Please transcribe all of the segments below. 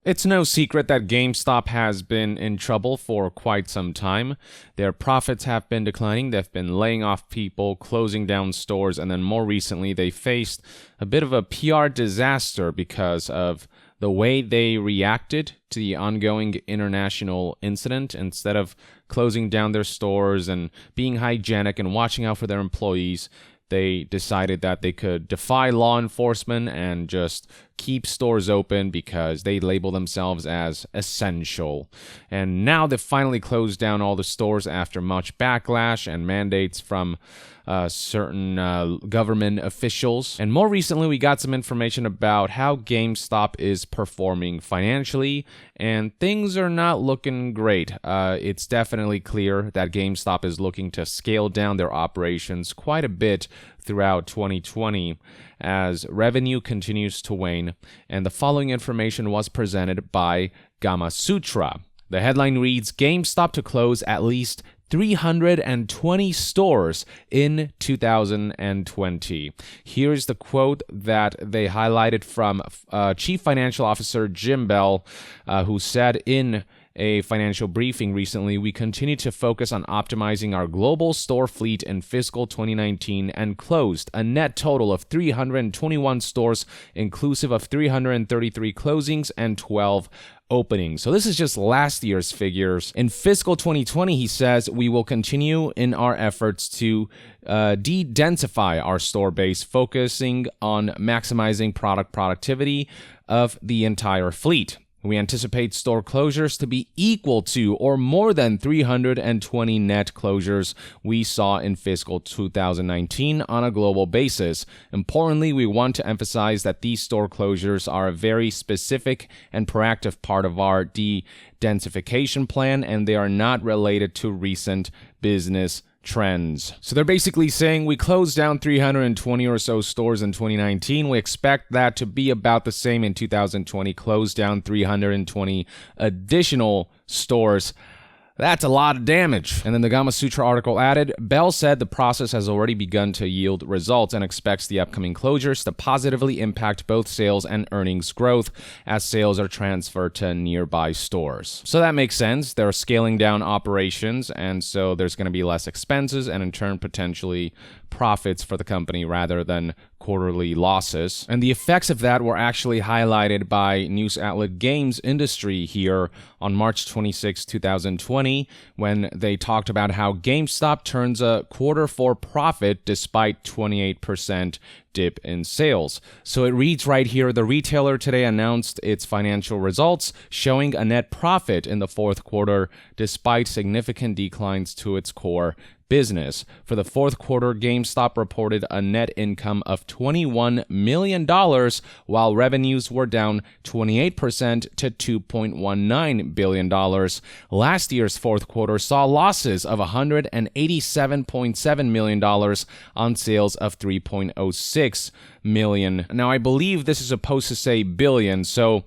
It's no secret that GameStop has been in trouble for quite some time. Their profits have been declining, they've been laying off people, closing down stores, and then more recently they faced a bit of a PR disaster because of the way they reacted to the ongoing international incident. Instead of closing down their stores and being hygienic and watching out for their employees, they decided that they could defy law enforcement and just keep stores open because they label themselves as essential. And now they've finally closed down all the stores after much backlash and mandates from certain government officials. And more recently, we got some information about how GameStop is performing financially, and things are not looking great. It's definitely clear that GameStop is looking to scale down their operations quite a bit throughout 2020 as revenue continues to wane, and the following information was presented by Gamasutra. The headline reads, GameStop to close at least 320 stores in 2020. Here's the quote that they highlighted from Chief Financial Officer Jim Bell, who said in a financial briefing recently, we continue to focus on optimizing our global store fleet in fiscal 2019 and closed a net total of 321 stores, inclusive of 333 closings and 12 openings. So this is just last year's figures. In fiscal 2020, he says, we will continue in our efforts to de-densify our store base, focusing on maximizing product productivity of the entire fleet. We anticipate store closures to be equal to or more than 320 net closures we saw in fiscal 2019 on a global basis. Importantly, we want to emphasize that these store closures are a very specific and proactive part of our de-densification plan, and they are not related to recent business trends. So they're basically saying we closed down 320 or so stores in 2019. We expect that to be about the same in 2020, closed down 320 additional stores. That's a lot of damage. And then the Gamasutra article added, Bell said the process has already begun to yield results and expects the upcoming closures to positively impact both sales and earnings growth as sales are transferred to nearby stores. So that makes sense. They're scaling down operations, and so there's going to be less expenses and in turn potentially profits for the company rather than quarterly losses. And the effects of that were actually highlighted by news outlet Games Industry here on March 26, 2020, when they talked about how GameStop turns a Q4 profit despite 28% dip in sales. So it reads right here, the retailer today announced its financial results, showing a net profit in the fourth quarter despite significant declines to its core business. For the fourth quarter, GameStop reported a net income of $21 million, while revenues were down 28% to $2.19 billion. Last year's fourth quarter saw losses of $187.7 million on sales of $3.06 million. Now, I believe this is supposed to say billion, so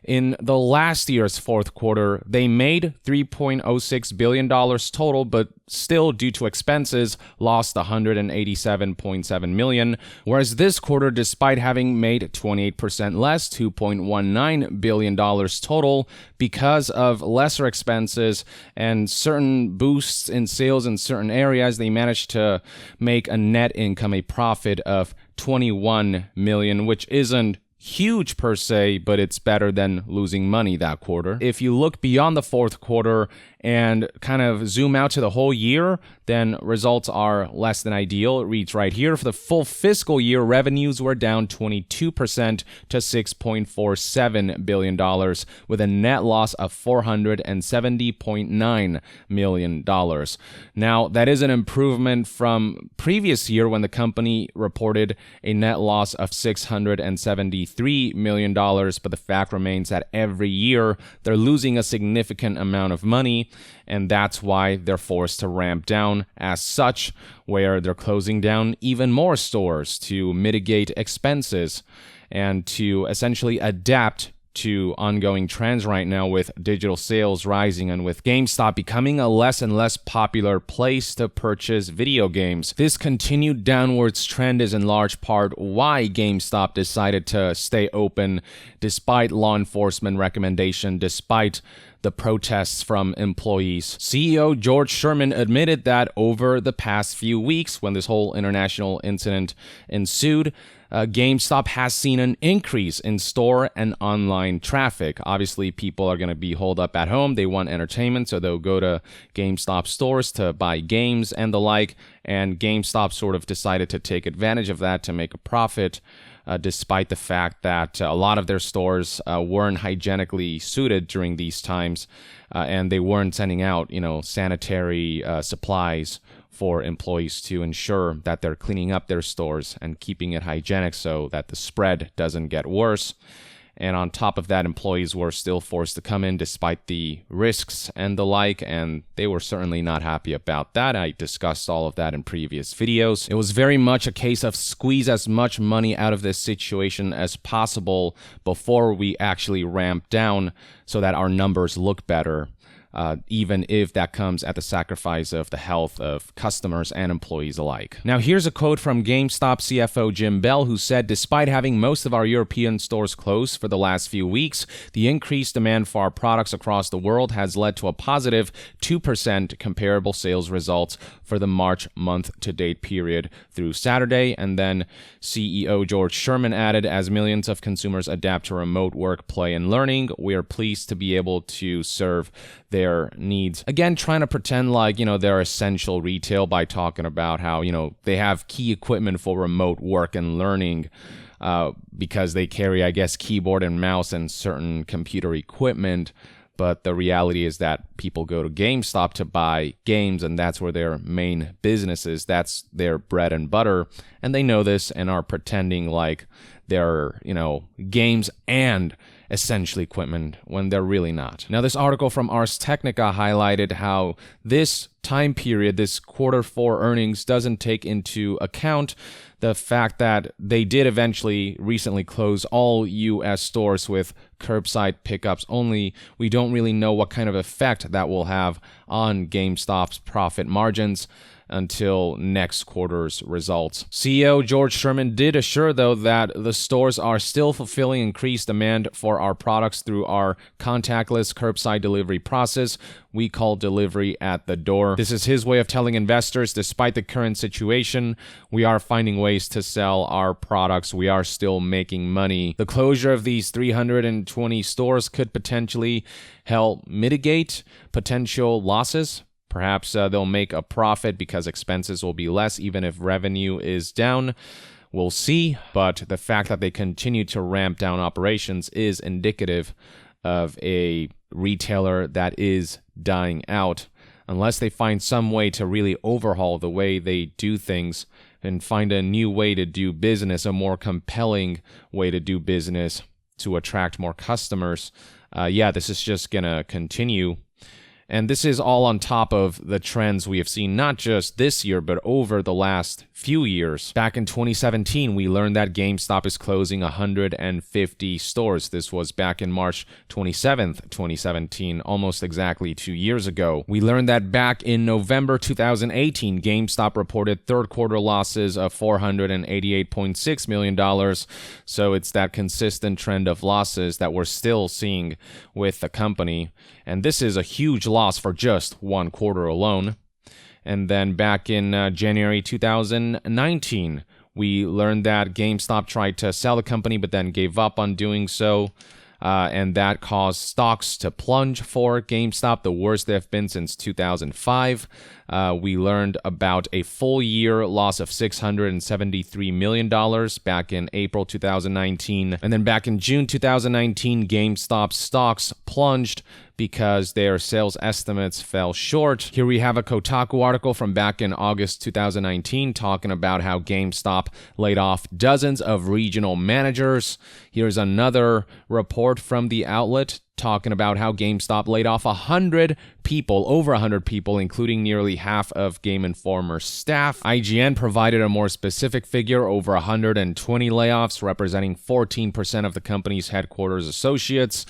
in the last year's fourth quarter, they made $3.06 billion total, but still, due to expenses, lost $187.7 million, whereas this quarter, despite having made 28% less, $2.19 billion total, because of lesser expenses and certain boosts in sales in certain areas, they managed to make a net income, a profit of $21 million, which isn't huge per se, but it's better than losing money that quarter. If you look beyond the fourth quarter and kind of zoom out to the whole year, then results are less than ideal. It reads right here, for the full fiscal year, revenues were down 22% to $6.47 billion, with a net loss of $470.9 million. Now, that is an improvement from previous year when the company reported a net loss of $673 million, but the fact remains that every year they're losing a significant amount of money, and that's why they're forced to ramp down as such, where they're closing down even more stores to mitigate expenses and to essentially adapt to ongoing trends right now with digital sales rising and with GameStop becoming a less and less popular place to purchase video games. This continued downwards trend is in large part why GameStop decided to stay open despite law enforcement recommendation, despite the protests from employees. CEO George Sherman admitted that over the past few weeks, when this whole international incident ensued, GameStop has seen an increase in store and online traffic. Obviously, people are going to be holed up at home. They want entertainment, so they'll go to GameStop stores to buy games and the like. And GameStop sort of decided to take advantage of that to make a profit, despite the fact that a lot of their stores weren't hygienically suited during these times, and they weren't sending out, sanitary supplies for employees to ensure that they're cleaning up their stores and keeping it hygienic so that the spread doesn't get worse. And on top of that, employees were still forced to come in despite the risks and the like, and they were certainly not happy about that. I discussed all of that in previous videos. It was very much a case of squeeze as much money out of this situation as possible before we actually ramp down so that our numbers look better. Even if that comes at the sacrifice of the health of customers and employees alike. Now, here's a quote from GameStop CFO Jim Bell, who said, "Despite having most of our European stores closed for the last few weeks, the increased demand for our products across the world has led to a positive 2% comparable sales results for the March month-to-date period through Saturday." And then CEO George Sherman added, "As millions of consumers adapt to remote work, play, and learning, we are pleased to be able to serve their needs." Again, trying to pretend like, they're essential retail by talking about how, they have key equipment for remote work and learning because they carry, I guess, keyboard and mouse and certain computer equipment. But the reality is that people go to GameStop to buy games, and that's where their main business is. That's their bread and butter. And they know this and are pretending like they're, games and essential equipment when they're really not. Now, this article from Ars Technica highlighted how this time period, this Q4 earnings, doesn't take into account the fact that they did eventually recently close all U.S. stores with curbside pickups only. We don't really know what kind of effect that will have on GameStop's profit margins until next quarter's results. CEO George Sherman did assure, though, that the stores are still fulfilling increased demand for our products through our contactless curbside delivery process we call delivery at the door. This is his way of telling investors, despite the current situation, we are finding ways to sell our products. We are still making money. The closure of these 320 stores could potentially help mitigate potential losses. Perhaps they'll make a profit because expenses will be less even if revenue is down. We'll see, but the fact that they continue to ramp down operations is indicative of a retailer that is dying out. Unless they find some way to really overhaul the way they do things and find a new way to do business, a more compelling way to do business to attract more customers, this is just going to continue. And this is all on top of the trends we have seen not just this year, but over the last few years. Back in 2017, we learned that GameStop is closing 150 stores. This was back in March 27th, 2017, almost exactly 2 years ago. We learned that back in November 2018, GameStop reported third quarter losses of $488.6 million. So it's that consistent trend of losses that we're still seeing with the company. And this is a huge loss for just one quarter alone. And then back in January 2019, we learned that GameStop tried to sell the company but then gave up on doing so. And that caused stocks to plunge for GameStop, the worst they've been since 2005. We learned about a full year loss of $673 million back in April 2019. And then back in June 2019, GameStop stocks plunged because their sales estimates fell short. Here we have a Kotaku article from back in August 2019 talking about how GameStop laid off dozens of regional managers. Here's another report from the outlet talking about how GameStop laid off 100 people, over 100 people, including nearly half of Game Informer's staff. IGN provided a more specific figure, over 120 layoffs, representing 14% of the company's headquarters associates.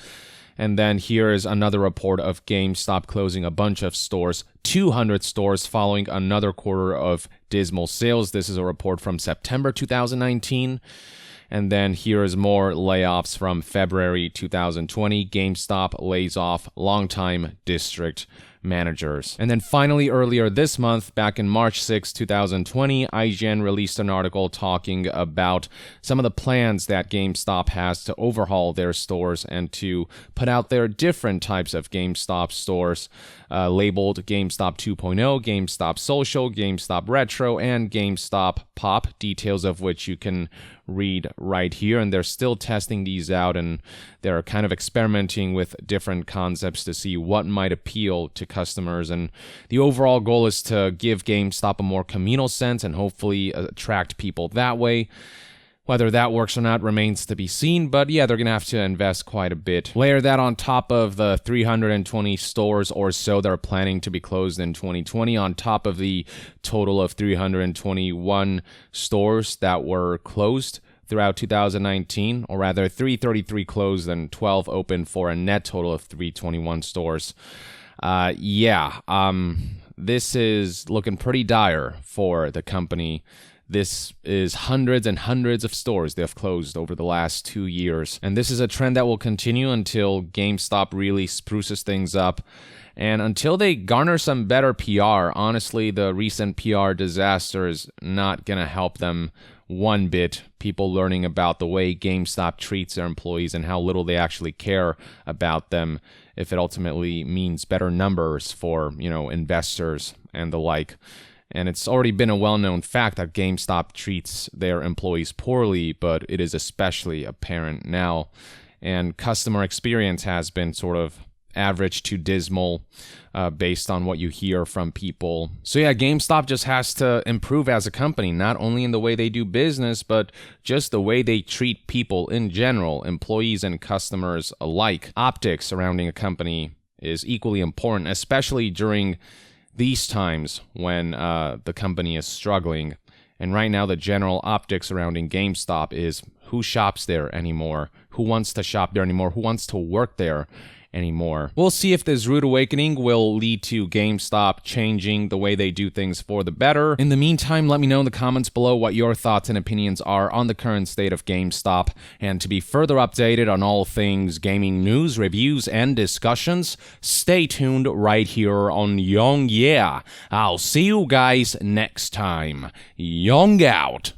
And then here is another report of GameStop closing a bunch of stores, 200 stores following another quarter of dismal sales. This is a report from September 2019. And then here is more layoffs from February 2020. GameStop lays off longtime district managers. And then finally, earlier this month, back in March 6, 2020, IGN released an article talking about some of the plans that GameStop has to overhaul their stores and to put out their different types of GameStop stores, labeled GameStop 2.0, GameStop Social, GameStop Retro, and GameStop Pop, details of which you can read right here. And they're still testing these out, and they're kind of experimenting with different concepts to see what might appeal to customers. And the overall goal is to give GameStop a more communal sense and hopefully attract people that way. Whether that works or not remains to be seen, but yeah, they're going to have to invest quite a bit. Layer that on top of the 320 stores or so that are planning to be closed in 2020, on top of the total of 321 stores that were closed throughout 2019, or rather 333 closed and 12 open for a net total of 321 stores. This is looking pretty dire for the company. This is hundreds and hundreds of stores they have closed over the last 2 years. And this is a trend that will continue until GameStop really spruces things up. And until they garner some better PR, honestly, the recent PR disaster is not going to help them one bit. People learning about the way GameStop treats their employees and how little they actually care about them, if it ultimately means better numbers for, investors and the like. And it's already been a well-known fact that GameStop treats their employees poorly, but it is especially apparent now. And customer experience has been sort of average to dismal based on what you hear from people. So yeah, GameStop just has to improve as a company, not only in the way they do business, but just the way they treat people in general, employees and customers alike. Optics surrounding a company is equally important, especially during these times when the company is struggling. And right now, the general optics surrounding GameStop is who shops there anymore, who wants to shop there anymore, who wants to work there anymore. We'll see if this rude awakening will lead to GameStop changing the way they do things for the better. In the meantime, let me know in the comments below what your thoughts and opinions are on the current state of GameStop. And to be further updated on all things gaming news, reviews, and discussions, stay tuned right here on Young Yeah. I'll see you guys next time. Young out.